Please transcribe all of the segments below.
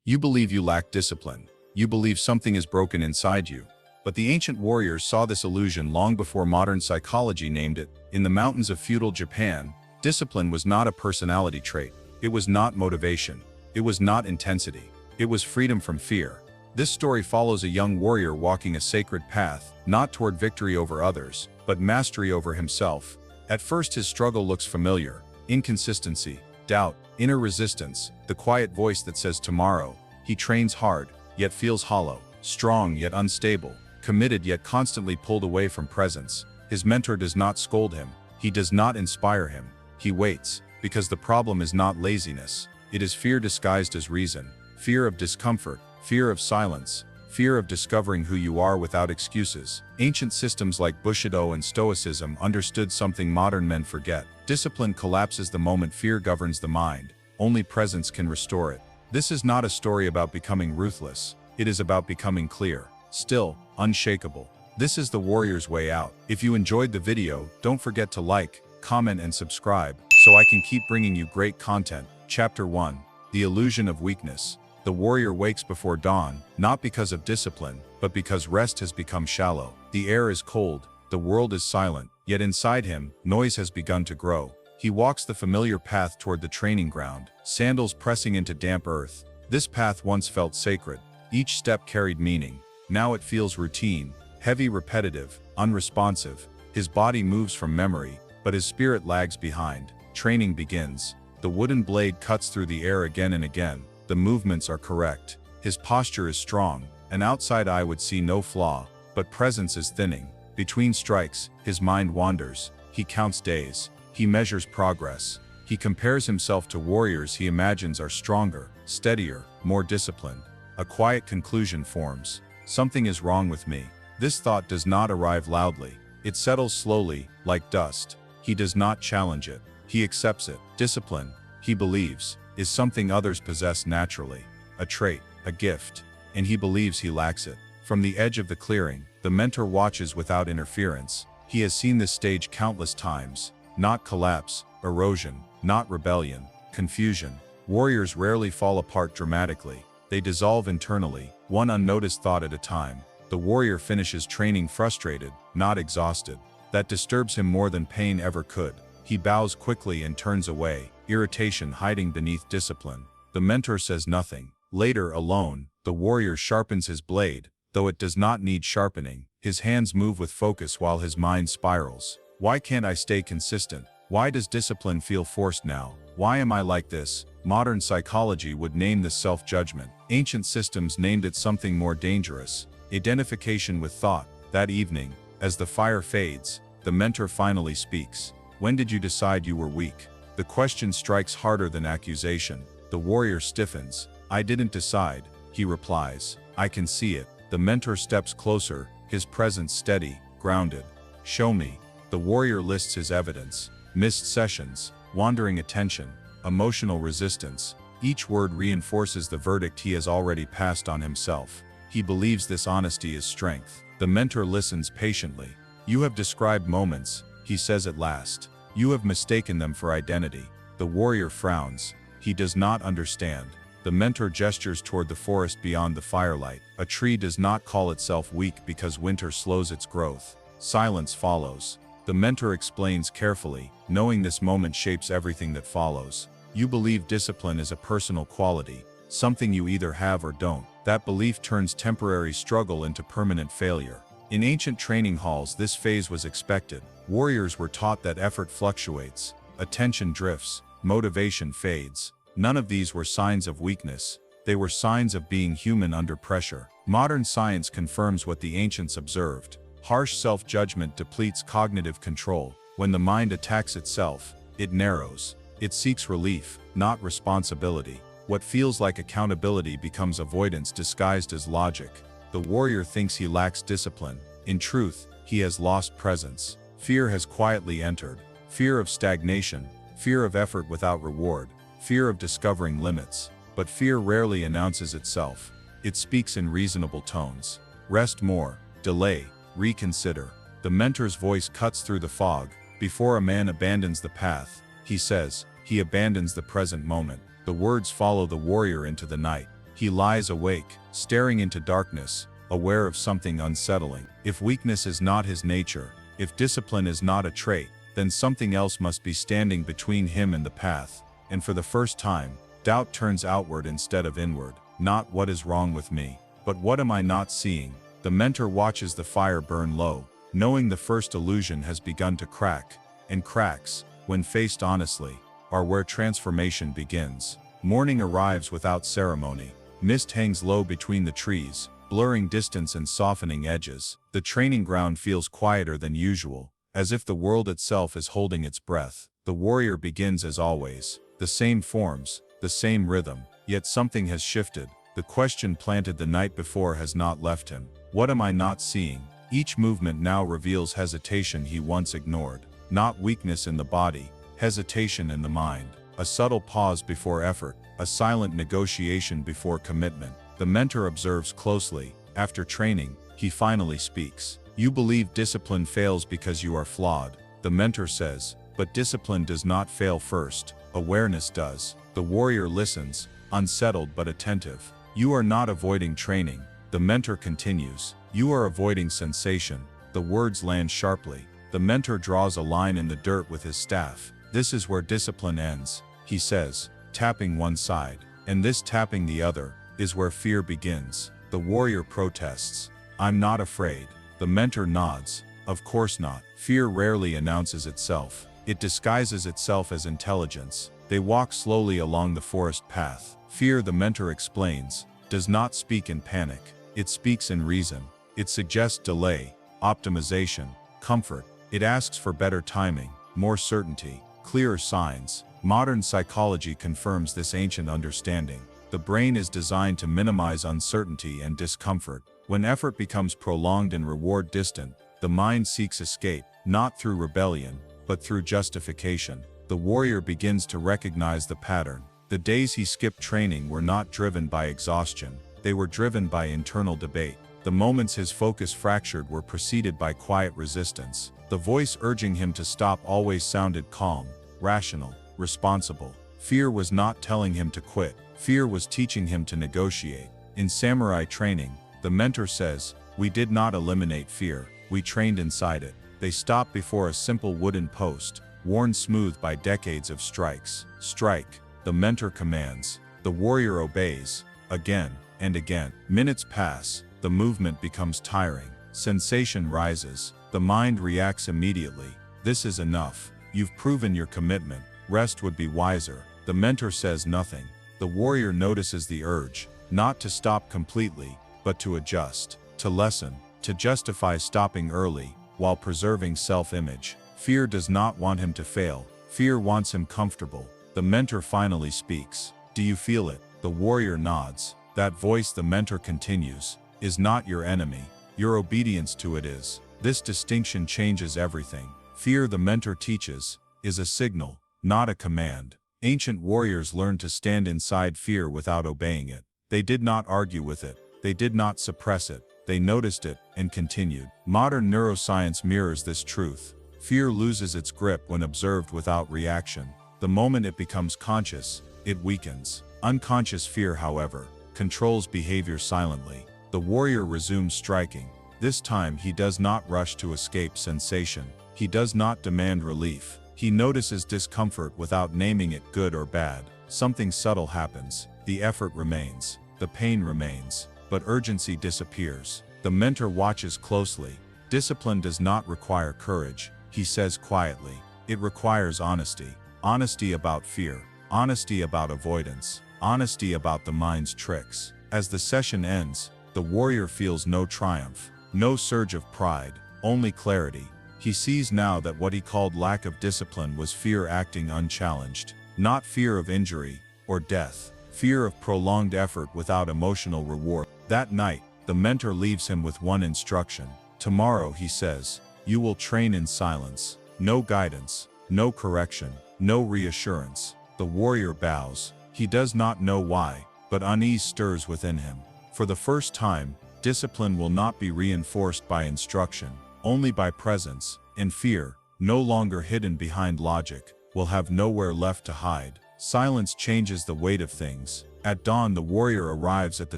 You believe you lack discipline. You believe something is broken inside you. But the ancient warriors saw this illusion long before modern psychology named it. In the mountains of feudal Japan, discipline was not a personality trait. It was not motivation. It was not intensity. It was freedom from fear. This story follows a young warrior walking a sacred path, not toward victory over others, but mastery over himself. At first his struggle looks familiar. Inconsistency, doubt, inner resistance, the quiet voice that says tomorrow. He trains hard, yet feels hollow, strong yet unstable, committed yet constantly pulled away from presence. His mentor does not scold him. He does not inspire him. He waits, because the problem is not laziness. It is fear disguised as reason. Fear of discomfort, fear of silence, fear of discovering who you are without excuses. Ancient systems like Bushido and Stoicism understood something modern men forget. Discipline collapses the moment fear governs the mind. Only presence can restore it. This is not a story about becoming ruthless. It is about becoming clear, still, unshakable. This is the warrior's way out. If you enjoyed the video, don't forget to like, comment and subscribe, so I can keep bringing you great content. Chapter 1. The Illusion of Weakness. The warrior wakes before dawn, not because of discipline, but because rest has become shallow. The air is cold, the world is silent, yet inside him, noise has begun to grow. He walks the familiar path toward the training ground, sandals pressing into damp earth. This path once felt sacred. Each step carried meaning. Now it feels routine, heavy, repetitive, unresponsive. His body moves from memory, but his spirit lags behind. Training begins. The wooden blade cuts through the air again and again. The movements are correct. His posture is strong. An outside eye would see no flaw, but presence is thinning. Between strikes, his mind wanders. He counts days. He measures progress. He compares himself to warriors he imagines are stronger, steadier, more disciplined. A quiet conclusion forms. Something is wrong with me. This thought does not arrive loudly. It settles slowly, like dust. He does not challenge it. He accepts it. Discipline, he believes, is something others possess naturally. A trait, a gift. And he believes he lacks it. From the edge of the clearing, the mentor watches without interference. He has seen this stage countless times. Not collapse, erosion, not rebellion, confusion. Warriors rarely fall apart dramatically. They dissolve internally, one unnoticed thought at a time. The warrior finishes training frustrated, not exhausted. That disturbs him more than pain ever could. He bows quickly and turns away, irritation hiding beneath discipline. The mentor says nothing. Later, alone, the warrior sharpens his blade, though it does not need sharpening. His hands move with focus while his mind spirals. Why can't I stay consistent? Why does discipline feel forced now? Why am I like this? Modern psychology would name this self-judgment. Ancient systems named it something more dangerous. Identification with thought. That evening, as the fire fades, the mentor finally speaks. When did you decide you were weak? The question strikes harder than accusation. The warrior stiffens. I didn't decide, he replies. I can see it. The mentor steps closer, his presence steady, grounded. Show me. The warrior lists his evidence. Missed sessions, wandering attention, emotional resistance. Each word reinforces the verdict he has already passed on himself. He believes this honesty is strength. The mentor listens patiently. You have described moments, he says at last. You have mistaken them for identity. The warrior frowns. He does not understand. The mentor gestures toward the forest beyond the firelight. A tree does not call itself weak because winter slows its growth. Silence follows. The mentor explains carefully, knowing this moment shapes everything that follows. You believe discipline is a personal quality, something you either have or don't. That belief turns temporary struggle into permanent failure. In ancient training halls, this phase was expected. Warriors were taught that effort fluctuates, attention drifts, motivation fades. None of these were signs of weakness. They were signs of being human under pressure. Modern science confirms what the ancients observed. Harsh self-judgment depletes cognitive control. When the mind attacks itself, it narrows. It seeks relief, not responsibility. What feels like accountability becomes avoidance disguised as logic. The warrior thinks he lacks discipline. In truth, he has lost presence. Fear has quietly entered. Fear of stagnation, fear of effort without reward, fear of discovering limits. But fear rarely announces itself. It speaks in reasonable tones. Rest more, delay, reconsider. The mentor's voice cuts through the fog. Before a man abandons the path, he says, he abandons the present moment. The words follow the warrior into the night. He lies awake, staring into darkness, aware of something unsettling. If weakness is not his nature, if discipline is not a trait, then something else must be standing between him and the path. And for the first time, doubt turns outward instead of inward. Not what is wrong with me, but what am I not seeing? The mentor watches the fire burn low, knowing the first illusion has begun to crack. And cracks, when faced honestly, are where transformation begins. Morning arrives without ceremony. Mist hangs low between the trees, blurring distance and softening edges. The training ground feels quieter than usual, as if the world itself is holding its breath. The warrior begins as always, the same forms, the same rhythm, yet something has shifted. The question planted the night before has not left him. What am I not seeing? Each movement now reveals hesitation he once ignored. Not weakness in the body, hesitation in the mind. A subtle pause before effort, a silent negotiation before commitment. The mentor observes closely. After training, he finally speaks. You believe discipline fails because you are flawed. The mentor says, but discipline does not fail first. Awareness does. The warrior listens, unsettled but attentive. You are not avoiding training. The mentor continues. You are avoiding sensation. The words land sharply. The mentor draws a line in the dirt with his staff. This is where discipline ends, he says, tapping one side. And this tapping the other is where fear begins. The warrior protests. I'm not afraid. The mentor nods. Of course not. Fear rarely announces itself. It disguises itself as intelligence. They walk slowly along the forest path. Fear, the mentor explains, does not speak in panic. It speaks in reason. It suggests delay, optimization, comfort. It asks for better timing, more certainty, clearer signs. Modern psychology confirms this ancient understanding. The brain is designed to minimize uncertainty and discomfort. When effort becomes prolonged and reward distant, the mind seeks escape, not through rebellion, but through justification. The warrior begins to recognize the pattern. The days he skipped training were not driven by exhaustion. They were driven by internal debate. The moments his focus fractured were preceded by quiet resistance. The voice urging him to stop always sounded calm, rational, responsible. Fear was not telling him to quit. Fear was teaching him to negotiate. In samurai training, the mentor says, we did not eliminate fear. We trained inside it. They stopped before a simple wooden post, worn smooth by decades of strikes. Strike, the mentor commands. The warrior obeys, again and again. Minutes pass. The movement becomes tiring. Sensation rises. The mind reacts immediately. This is enough. You've proven your commitment. Rest would be wiser. The mentor says nothing. The warrior notices the urge, not to stop completely, but to adjust, to lessen, to justify stopping early, while preserving self-image. Fear does not want him to fail. Fear wants him comfortable. The mentor finally speaks. Do you feel it? The warrior nods. That voice, the mentor continues, is not your enemy. Your obedience to it is. This distinction changes everything. Fear, the mentor teaches, is a signal, not a command. Ancient warriors learned to stand inside fear without obeying it. They did not argue with it. They did not suppress it. They noticed it and continued. Modern neuroscience mirrors this truth. Fear loses its grip when observed without reaction. The moment it becomes conscious, it weakens. Unconscious fear, however, controls behavior silently. The warrior resumes striking. This time he does not rush to escape sensation. He does not demand relief. He notices discomfort without naming it good or bad. Something subtle happens. The effort remains. The pain remains. But urgency disappears. The mentor watches closely. Discipline does not require courage, he says quietly. It requires honesty. Honesty about fear. Honesty about avoidance. Honesty about the mind's tricks. As the session ends, the warrior feels no triumph, no surge of pride, only clarity. He sees now that what he called lack of discipline was fear acting unchallenged. Not fear of injury or death. Fear of prolonged effort without emotional reward. That night, the mentor leaves him with one instruction. Tomorrow, he says, you will train in silence. No guidance, no correction, no reassurance. The warrior bows. He does not know why, but unease stirs within him. For the first time, discipline will not be reinforced by instruction, only by presence, and fear, no longer hidden behind logic, will have nowhere left to hide. Silence changes the weight of things. At dawn, the warrior arrives at the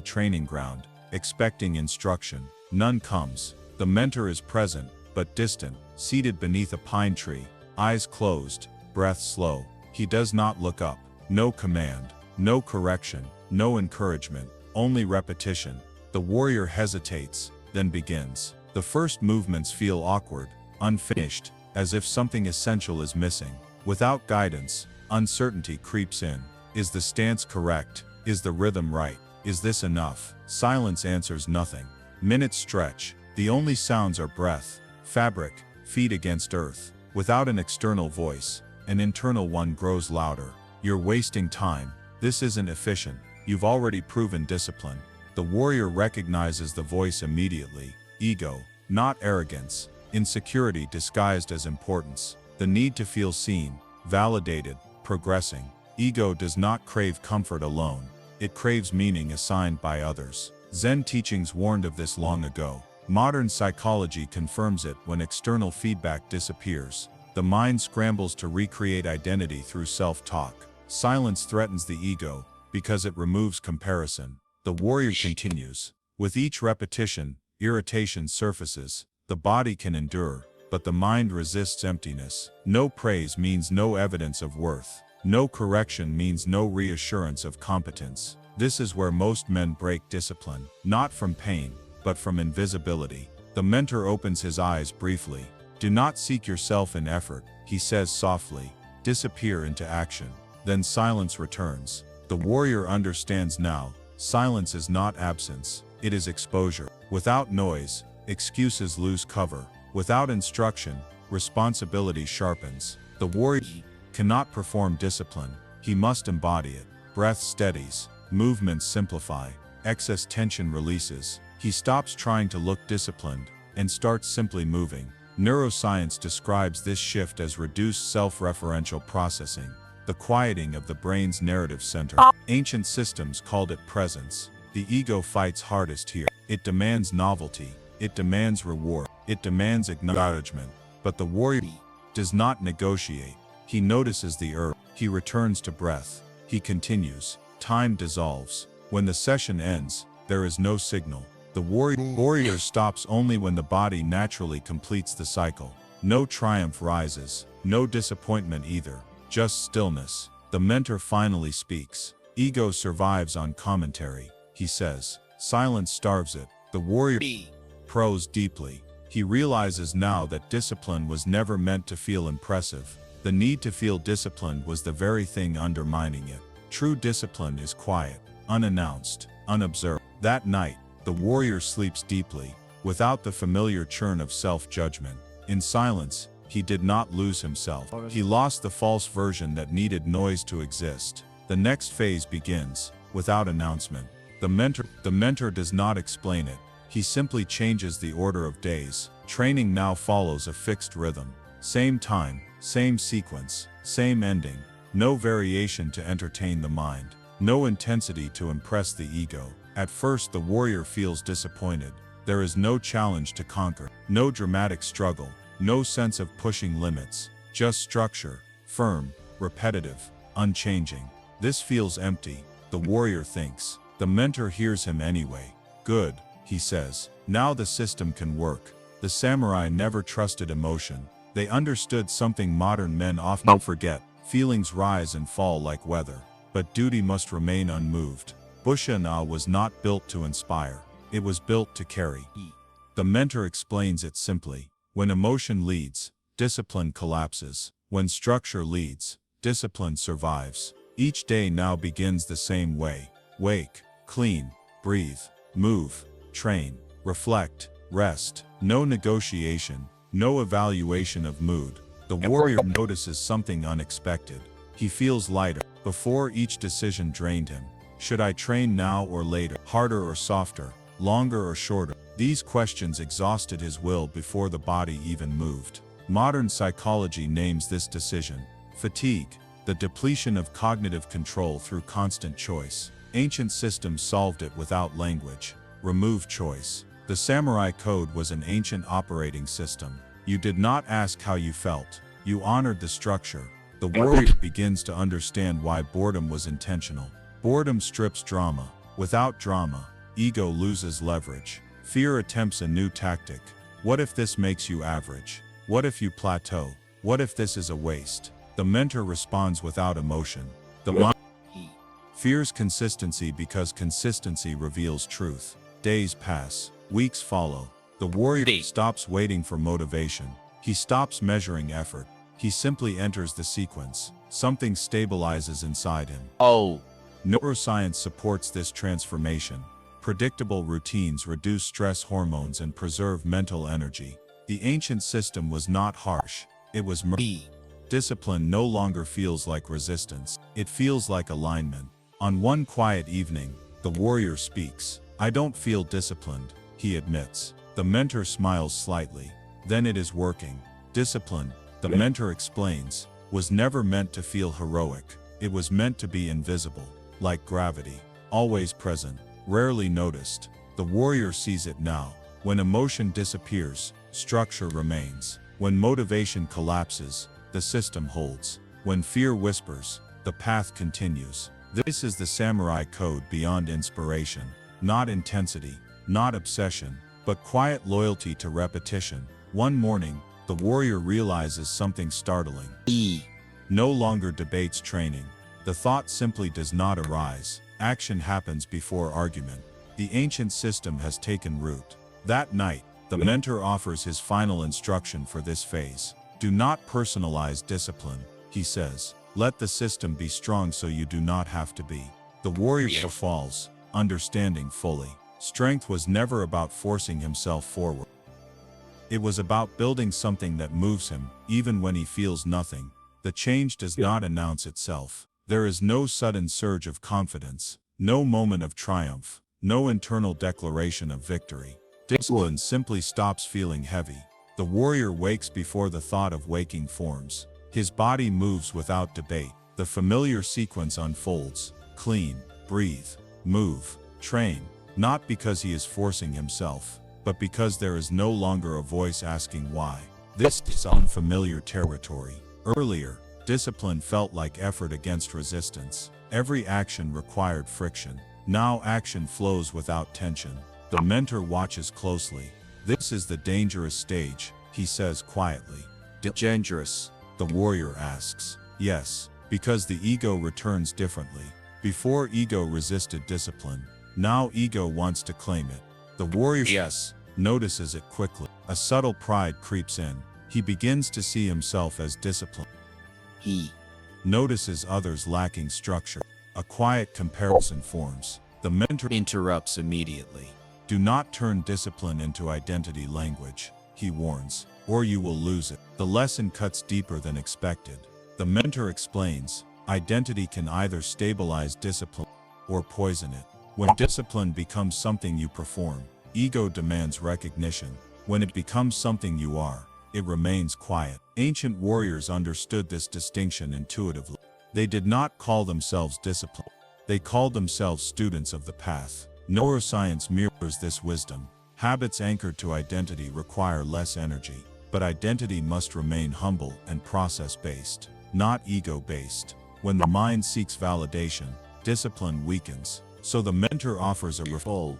training ground, expecting instruction. None comes. The mentor is present, but distant, seated beneath a pine tree, eyes closed, breath slow. He does not look up. No command, no correction, no encouragement, only repetition. The warrior hesitates, then begins. The first movements feel awkward, unfinished, as if something essential is missing. Without guidance, uncertainty creeps in. Is the stance correct? Is the rhythm right? Is this enough? Silence answers nothing. Minutes stretch. The only sounds are breath, fabric, feet against earth. Without an external voice, an internal one grows louder. You're wasting time. This isn't efficient. You've already proven discipline. The warrior recognizes the voice immediately. Ego, not arrogance. Insecurity disguised as importance. The need to feel seen, validated, progressing. Ego does not crave comfort alone. It craves meaning assigned by others. Zen teachings warned of this long ago. Modern psychology confirms it when external feedback disappears. The mind scrambles to recreate identity through self-talk. Silence threatens the ego because it removes comparison. The warrior continues. With each repetition, irritation surfaces. The body can endure, but the mind resists emptiness. No praise means no evidence of worth. No correction means no reassurance of competence. This is where most men break discipline, not from pain, but from invisibility. The mentor opens his eyes briefly. Do not seek yourself in effort, he says softly. Disappear into action. Then silence returns. The warrior understands now. Silence is not absence, it is exposure. Without noise, excuses lose cover. Without instruction, responsibility sharpens. The warrior cannot perform discipline, he must embody it. Breath steadies, movements simplify, excess tension releases. He stops trying to look disciplined and starts simply moving. Neuroscience describes this shift as reduced self-referential processing, the quieting of the brain's narrative center. Ancient systems called it presence. The ego fights hardest here. It demands novelty, it demands reward, it demands acknowledgement. But the warrior does not negotiate. He notices the urge. He returns to breath. He continues. Time dissolves. When the session ends, there is no signal. The warrior stops only when the body naturally completes the cycle. No triumph rises, no disappointment either, just stillness. The mentor finally speaks. Ego survives on commentary, he says. Silence starves it. The warrior probes deeply. He realizes now that discipline was never meant to feel impressive. The need to feel disciplined was the very thing undermining it. True discipline is quiet, unannounced, unobserved. That night, the warrior sleeps deeply, without the familiar churn of self-judgment. In silence, he did not lose himself. He lost the false version that needed noise to exist. The next phase begins, without announcement. The mentor does not explain it. He simply changes the order of days. Training now follows a fixed rhythm. Same time, same sequence, same ending. No variation to entertain the mind. No intensity to impress the ego. At first the warrior feels disappointed. There is no challenge to conquer, no dramatic struggle, no sense of pushing limits, just structure, firm, repetitive, unchanging. This feels empty, the warrior thinks. The mentor hears him anyway. Good, he says. Now the system can work. The samurai never trusted emotion. They understood something modern men often forget. Feelings rise and fall like weather, but duty must remain unmoved. Bushido was not built to inspire. It was built to carry. The mentor explains it simply. When emotion leads, discipline collapses. When structure leads, discipline survives. Each day now begins the same way. Wake, clean, breathe, move, train, reflect, rest. No negotiation, no evaluation of mood. The warrior notices something unexpected. He feels lighter. Before, each decision drained him. Should I train now or later? Harder or softer? Longer or shorter? These questions exhausted his will before the body even moved. Modern psychology names this decision fatigue, the depletion of cognitive control through constant choice. Ancient systems solved it without language. Remove choice. The samurai code was an ancient operating system. You did not ask how you felt. You honored the structure. The warrior begins to understand why boredom was intentional. Boredom strips drama. Without drama, ego loses leverage. Fear attempts a new tactic. What if this makes you average? What if you plateau? What if this is a waste? The mentor responds without emotion. The mind fears consistency because consistency reveals truth. Days pass, weeks follow. The warrior stops waiting for motivation. He stops measuring effort. He simply enters the sequence. Something stabilizes inside him. Neuroscience supports this transformation. Predictable routines reduce stress hormones and preserve mental energy. The ancient system was not harsh. It was discipline no longer feels like resistance. It feels like alignment. On one quiet evening, the warrior speaks. I don't feel disciplined, he admits. The mentor smiles slightly. Then it is working. Discipline, the mentor explains, was never meant to feel heroic. It was meant to be invisible, like gravity, always present, rarely noticed. The warrior sees it now. When emotion disappears, structure remains. When motivation collapses, the system holds. When fear whispers, the path continues. This is the samurai code beyond inspiration. Not intensity, not obsession, but quiet loyalty to repetition. One morning, the warrior realizes something startling. No longer debates training. The thought simply does not arise. Action happens before argument. The ancient system has taken root. That night, the mentor offers his final instruction for this phase. Do not personalize discipline, he says. Let the system be strong so you do not have to be. The warrior falls, understanding fully. Strength was never about forcing himself forward. It was about building something that moves him, even when he feels nothing. The change does not announce itself. There is no sudden surge of confidence, no moment of triumph, no internal declaration of victory. Discipline simply stops feeling heavy. The warrior wakes before the thought of waking forms. His body moves without debate. The familiar sequence unfolds. Clean, breathe, move, train. Not because he is forcing himself, but because there is no longer a voice asking why. This is unfamiliar territory. Earlier, discipline felt like effort against resistance. Every action required friction. Now action flows without tension. The mentor watches closely. This is the dangerous stage, he says quietly. Dangerous? The warrior asks. Yes, because the ego returns differently. Before ego resisted discipline. Now ego wants to claim it. The warrior notices it quickly. A subtle pride creeps in. He begins to see himself as disciplined. He notices others lacking structure. A quiet comparison forms. The mentor interrupts immediately. Do not turn discipline into identity language, he warns, or you will lose it. The lesson cuts deeper than expected. The mentor explains, identity can either stabilize discipline or poison it. When discipline becomes something you perform, ego demands recognition. When it becomes something you are, it remains quiet. Ancient warriors understood this distinction intuitively. They did not call themselves disciplined. They called themselves students of the path. Neuroscience mirrors this wisdom. Habits anchored to identity require less energy, but identity must remain humble and process-based, not ego-based. When the mind seeks validation, discipline weakens. So the mentor offers a refull.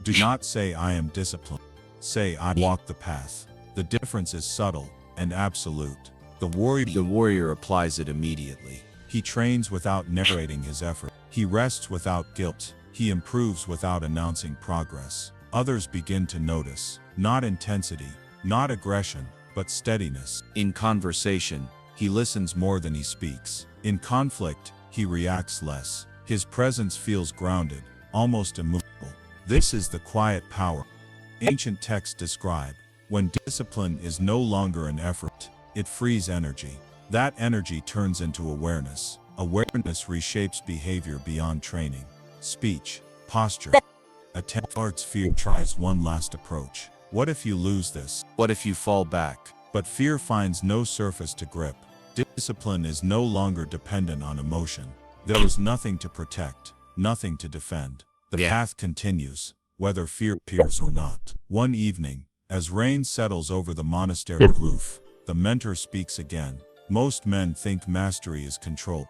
Do not say I am disciplined. Say I walk the path. The difference is subtle and absolute. The warrior applies it immediately. He trains without narrating his effort. He rests without guilt. He improves without announcing progress. Others begin to notice, not intensity, not aggression, but steadiness. In conversation, he listens more than he speaks. In conflict, he reacts less. His presence feels grounded, almost immovable. This is the quiet power ancient texts describe. When discipline is no longer an effort, it frees energy. That energy turns into awareness. Awareness reshapes behavior beyond training. Speech, posture, attempt. Art's fear tries one last approach. What if you lose this? What if you fall back? But fear finds no surface to grip. Discipline is no longer dependent on emotion. There is nothing to protect, nothing to defend. The path continues, whether fear appears or not. One evening, as rain settles over the monastery roof, the mentor speaks again. Most men think mastery is control.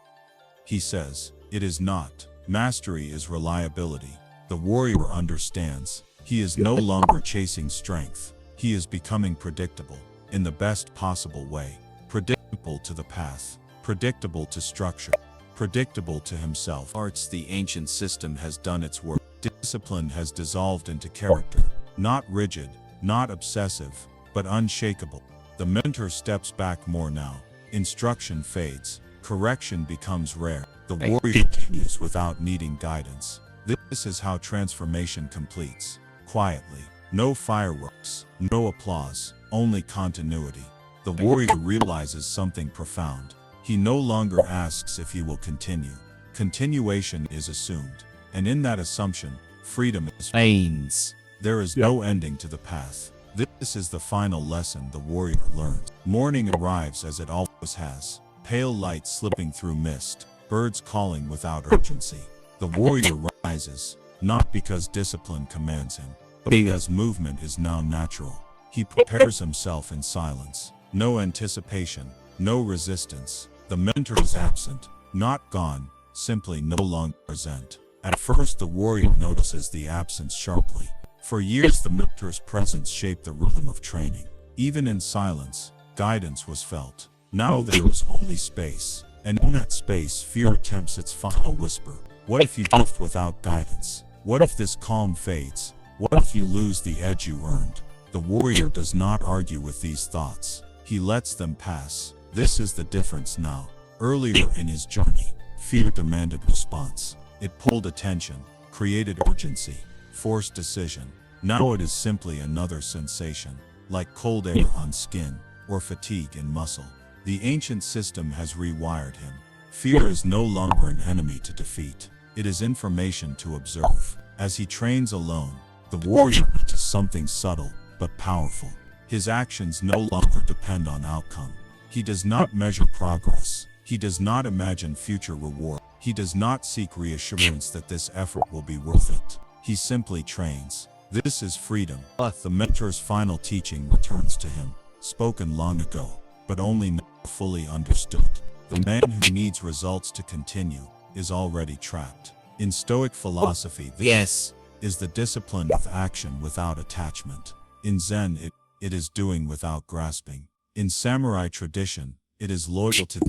He says, it is not. Mastery is reliability. The warrior understands. He is no longer chasing strength. He is becoming predictable, in the best possible way. Predictable to the path, predictable to structure, predictable to himself. The ancient system has done its work. Discipline has dissolved into character, not rigid, not obsessive, but unshakable. The mentor steps back more now. Instruction fades, correction becomes rare. The warrior continues without needing guidance. This is how transformation completes. Quietly, no fireworks, no applause, only continuity. The warrior realizes something profound. He no longer asks if he will continue. Continuation is assumed, and in that assumption, freedom reigns. There is no ending to the path. This is the final lesson the warrior learns. Morning arrives as it always has. Pale light slipping through mist, birds calling without urgency. The warrior rises, not because discipline commands him, but because movement is now natural. He prepares himself in silence. No anticipation, no resistance. The mentor is absent, not gone, simply no longer present. At first the warrior notices the absence sharply. For years the mentor's presence shaped the rhythm of training. Even in silence, guidance was felt. Now there was only space, and in that space fear attempts its final whisper. What if you drift without guidance? What if this calm fades? What if you lose the edge you earned? The warrior does not argue with these thoughts. He lets them pass. This is the difference now. Earlier in his journey, fear demanded response. It pulled attention, created urgency, forced decision. Now it is simply another sensation, like cold air on skin, or fatigue in muscle. The ancient system has rewired him. Fear is no longer an enemy to defeat. It is information to observe. As he trains alone, the warrior notices something subtle, but powerful. His actions no longer depend on outcome. He does not measure progress. He does not imagine future reward. He does not seek reassurance that this effort will be worth it. He simply trains. This is freedom. The mentor's final teaching returns to him, spoken long ago, but only now fully understood. The man who needs results to continue is already trapped. In Stoic philosophy, this is the discipline of action without attachment. In Zen, it is doing without grasping. In samurai tradition, it is loyal to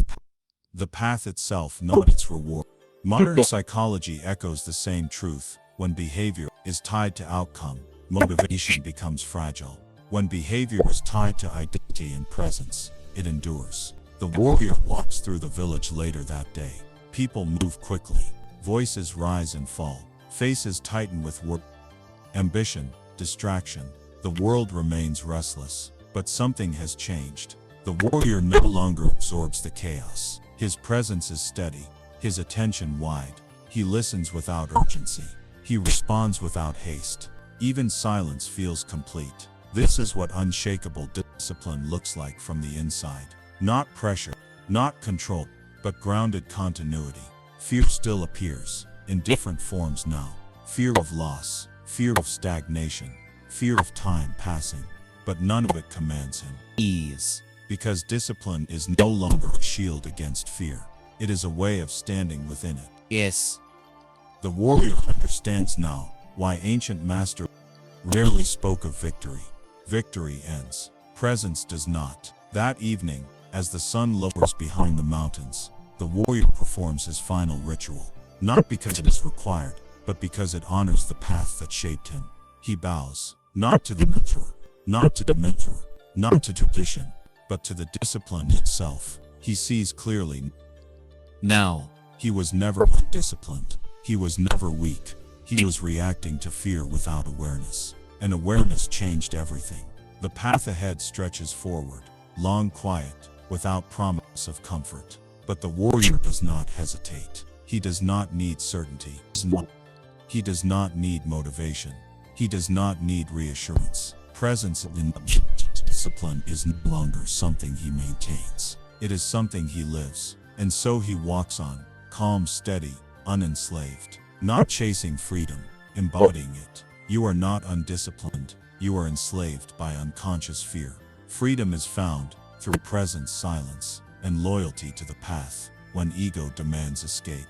the path itself, not its reward. Modern psychology echoes the same truth. When behavior is tied to outcome, motivation becomes fragile. When behavior is tied to identity and presence, it endures. The warrior walks through the village later that day. People move quickly. Voices rise and fall. Faces tighten with work, ambition, distraction. The world remains restless, but something has changed. The warrior no longer absorbs the chaos. His presence is steady, his attention wide. He listens without urgency. He responds without haste. Even silence feels complete. This is what unshakable discipline looks like from the inside. Not pressure, not control, but grounded continuity. Fear still appears, in different forms now. Fear of loss, fear of stagnation, fear of time passing, but none of it commands him. Ease. Because discipline is no longer a shield against fear. It is a way of standing within it. Yes. The warrior understands now why ancient masters rarely spoke of victory. Victory ends. Presence does not. That evening, as the sun lowers behind the mountains, the warrior performs his final ritual. Not because it is required, but because it honors the path that shaped him. He bows, not to the mentor, not to the mentor, not to tradition, but to the discipline itself. He sees clearly. Now, he was never undisciplined. He was never weak. He was reacting to fear without awareness. And awareness changed everything. The path ahead stretches forward, long quiet, without promise of comfort. But the warrior does not hesitate. He does not need certainty. He does not need motivation. He does not need reassurance. Presence in discipline is no longer something he maintains. It is something he lives. And so he walks on, calm, steady, unenslaved. Not chasing freedom, embodying it. You are not undisciplined. You are enslaved by unconscious fear. Freedom is found through presence, silence, and loyalty to the path when ego demands escape.